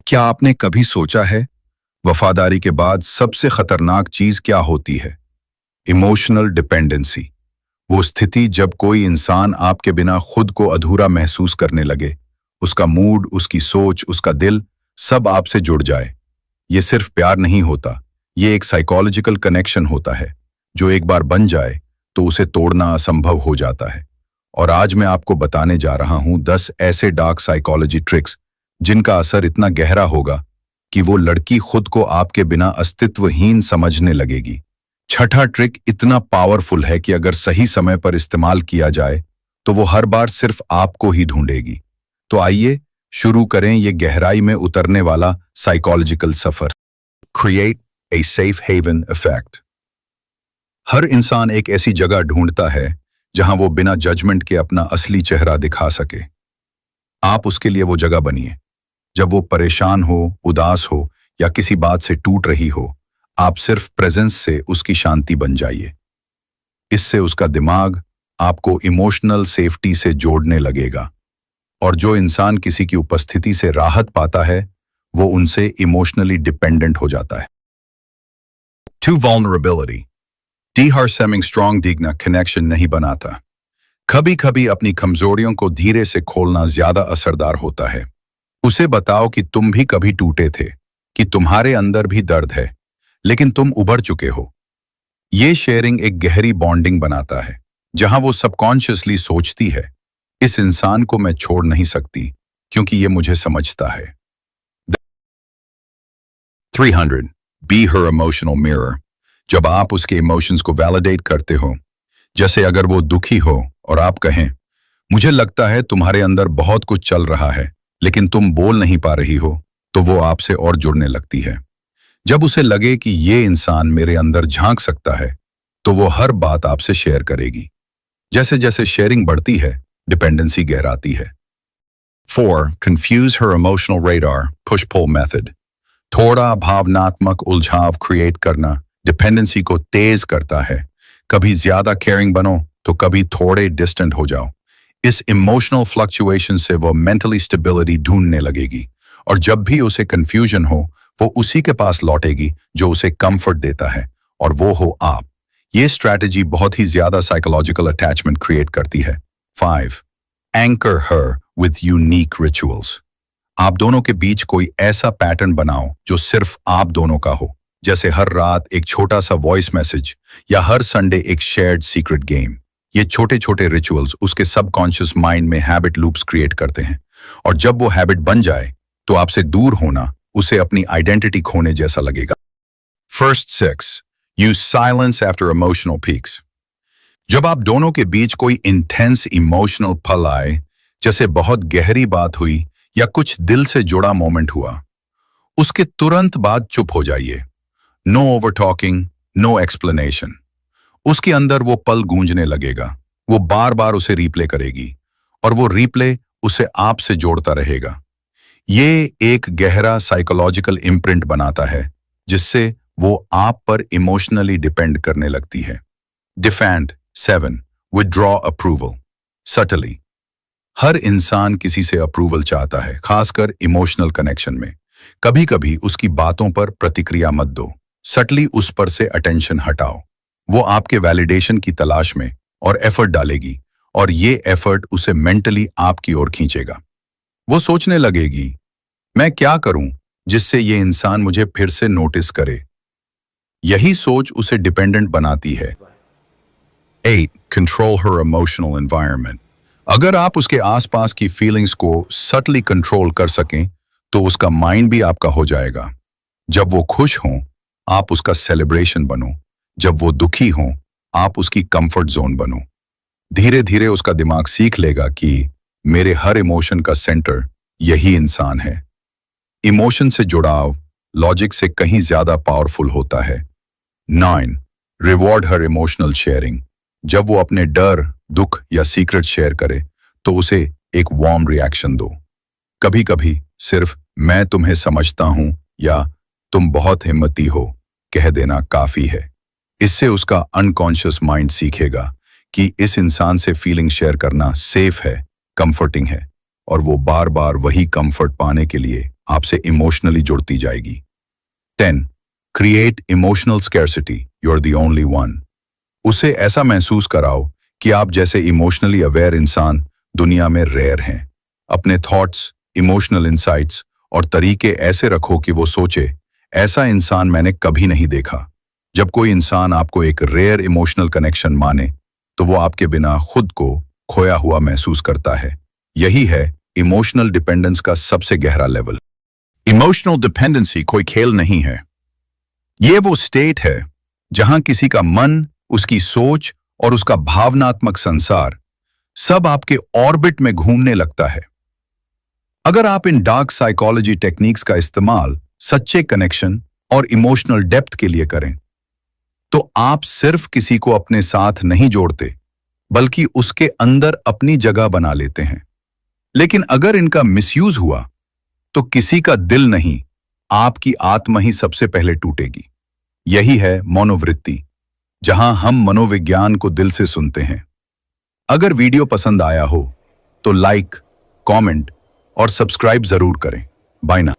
क्या आपने कभी सोचा है वफादारी के बाद सबसे खतरनाक चीज क्या होती है? Emotional dependency. वो स्थिति जब कोई इंसान आपके बिना खुद को अधूरा महसूस करने लगे। उसका मूड, उसकी सोच, उसका दिल सब आपसे जुड़ जाए। ये सिर्फ प्यार नहीं होता, ये एक साइकोलॉजिकल कनेक्शन होता है। जो एक बार बन जाए तो उसे तोड़ना असंभव हो जाता है। और आज मैं आपको बताने जा रहा हूं 10 ऐसे डार्क साइकोलॉजी ट्रिक्स जिनका असर इतना गहरा होगा कि वो लड़की खुद को आपके बिना अस्तित्वहीन समझने लगेगी। छठा ट्रिक इतना पावरफुल है कि अगर सही समय पर इस्तेमाल किया जाए तो वो हर बार सिर्फ आपको ही ढूंढेगी। तो आइए शुरू करें ये गहराई में उतरने वाला साइकोलॉजिकल सफर। Create a safe haven effect. हर इंसान एक ऐसी जगह ढूंढता है जहां वो बिना जजमेंट के अपना असली चेहरा दिखा सके। आप उसके लिए वो जगह बनिए। जब वो परेशान हो, उदास हो या किसी बात से टूट रही हो, आप सिर्फ प्रेजेंस से उसकी शांति बन जाइए। इससे उसका दिमाग आपको इमोशनल सेफ्टी से जोड़ने लगेगा। और जो इंसान किसी की उपस्थिति से राहत पाता है वो उनसे इमोशनली डिपेंडेंट हो जाता है। Two vulnerability. डीहर्सेमिंग स्ट्रॉन्ग दिखना कनेक्शन नहीं बनाता। कभी कभी अपनी कमजोरियों को धीरे से खोलना ज्यादा असरदार होता है। उसे बताओ कि तुम भी कभी टूटे थे, कि तुम्हारे अंदर भी दर्द है, लेकिन तुम उभर चुके हो। ये शेयरिंग एक गहरी बॉन्डिंग बनाता है, जहां वो सबकॉन्शियसली सोचती है, इस इंसान को मैं छोड़ नहीं सकती क्योंकि ये मुझे समझता है। 300. Be her emotional mirror. जब आप उसके इमोशंस को वैलिडेट करते हो, जैसे अगर वो दुखी हो और आप कहें, मुझे लगता है तुम्हारे अंदर बहुत कुछ चल रहा है लेकिन तुम बोल नहीं पा रही हो, तो वो आपसे और जुड़ने लगती है। जब उसे लगे कि ये इंसान मेरे अंदर झांक सकता है, तो वो हर बात आपसे शेयर करेगी। जैसे जैसे शेयरिंग बढ़ती है, डिपेंडेंसी गहराती है। 4. Confuse her emotional radar, push-pull method. थोड़ा भावनात्मक उलझाव क्रिएट करना डिपेंडेंसी को तेज करता है। कभी ज्यादा केयरिंग बनो तो कभी थोड़े डिस्टेंट हो जाओ। इस इमोशनल फ्लक्चुएशन से वो मेंटली स्टेबिलिटी ढूंढने लगेगी, और जब भी उसे कंफ्यूजन हो वो उसी के पास लौटेगी जो उसे कंफर्ट देता है, और वो हो आप। ये स्ट्रैटेजी बहुत ही ज्यादा साइकोलॉजिकल अटैचमेंट क्रिएट करती है। 5. Anchor her with unique rituals. आप दोनों के बीच कोई ऐसा पैटर्न बनाओ जो सिर्फ आप दोनों का हो, जैसे हर रात एक छोटा सा वॉइस मैसेज या हर संडे एक शेयर्ड सीक्रेट गेम। ये छोटे छोटे रिचुअल्स उसके सबकॉन्शियस माइंड में हैबिट लूप्स क्रिएट करते हैं, और जब वो हैबिट बन जाए तो आपसे दूर होना उसे अपनी आइडेंटिटी खोने जैसा लगेगा। First 6. Use silence after emotional peaks. जब आप दोनों के बीच कोई इंटेंस इमोशनल पल आए, जैसे बहुत गहरी बात हुई या कुछ दिल से जुड़ा मोमेंट हुआ, उसके तुरंत बाद चुप हो जाइए। No over talking, no explanation. उसके अंदर वो पल गूंजने लगेगा, वो बार बार उसे रिप्ले करेगी, और वो रिप्ले उसे आपसे जोड़ता रहेगा। ये एक गहरा साइकोलॉजिकल इम्प्रिंट बनाता है, जिससे वो आप पर इमोशनली डिपेंड करने लगती है। डिफेंड 7. Withdraw approval subtly. हर इंसान किसी से अप्रूवल चाहता है, खासकर इमोशनल कनेक्शन में। कभी कभी उसकी बातों पर प्रतिक्रिया मत दो, सटली उस पर से अटेंशन हटाओ। वो आपके वैलिडेशन की तलाश में और एफर्ट डालेगी, और ये एफर्ट उसे मेंटली आपकी ओर खींचेगा। वो सोचने लगेगी, मैं क्या करूं जिससे ये इंसान मुझे फिर से नोटिस करे। यही सोच उसे डिपेंडेंट बनाती है। 8. कंट्रोल हर इमोशनल एनवायरनमेंट। अगर आप उसके आसपास की फीलिंग्स को सटली कंट्रोल कर सकें तो उसका माइंड भी आपका हो जाएगा। जब वो खुश हो, आप उसका सेलिब्रेशन बनो। जब वो दुखी हो, आप उसकी कंफर्ट जोन बनो। धीरे धीरे उसका दिमाग सीख लेगा कि मेरे हर इमोशन का सेंटर यही इंसान है। इमोशन से जुड़ाव लॉजिक से कहीं ज्यादा पावरफुल होता है। 9. रिवॉर्ड हर इमोशनल शेयरिंग। जब वो अपने डर, दुख या सीक्रेट शेयर करे तो उसे एक वार्म रिएक्शन दो। कभी कभी सिर्फ मैं तुम्हें समझता हूं या तुम बहुत हिम्मती हो कह देना काफी है। इससे उसका अनकॉन्शियस माइंड सीखेगा कि इस इंसान से फीलिंग शेयर करना सेफ है, कंफर्टिंग है, और वो बार बार वही कंफर्ट पाने के लिए आपसे इमोशनली जुड़ती जाएगी। 10. Create emotional scarcity, you are the only one. उसे ऐसा महसूस कराओ कि आप जैसे इमोशनली अवेयर इंसान दुनिया में रेयर हैं। अपने थॉट्स, इमोशनल इंसाइट्स और तरीके ऐसे रखो कि वो सोचे, ऐसा इंसान मैंने कभी नहीं देखा। जब कोई इंसान आपको एक रेयर इमोशनल कनेक्शन माने, तो वो आपके बिना खुद को खोया हुआ महसूस करता है। यही है इमोशनल डिपेंडेंस का सबसे गहरा लेवल। इमोशनल डिपेंडेंसी कोई खेल नहीं है। ये वो स्टेट है जहां किसी का मन, उसकी सोच और उसका भावनात्मक संसार सब आपके ऑर्बिट में घूमने लगता है। अगर आप इन डार्क साइकोलॉजी टेक्निक्स का इस्तेमाल सच्चे कनेक्शन और इमोशनल डेप्थ के लिए करें, तो आप सिर्फ किसी को अपने साथ नहीं जोड़ते, बल्कि उसके अंदर अपनी जगह बना लेते हैं। लेकिन अगर इनका मिसयूज हुआ, तो किसी का दिल नहीं, आपकी आत्मा ही सबसे पहले टूटेगी। यही है मनोवृत्ति, जहां हम मनोविज्ञान को दिल से सुनते हैं। अगर वीडियो पसंद आया हो तो लाइक, कमेंट और सब्सक्राइब जरूर करें। बाय ना।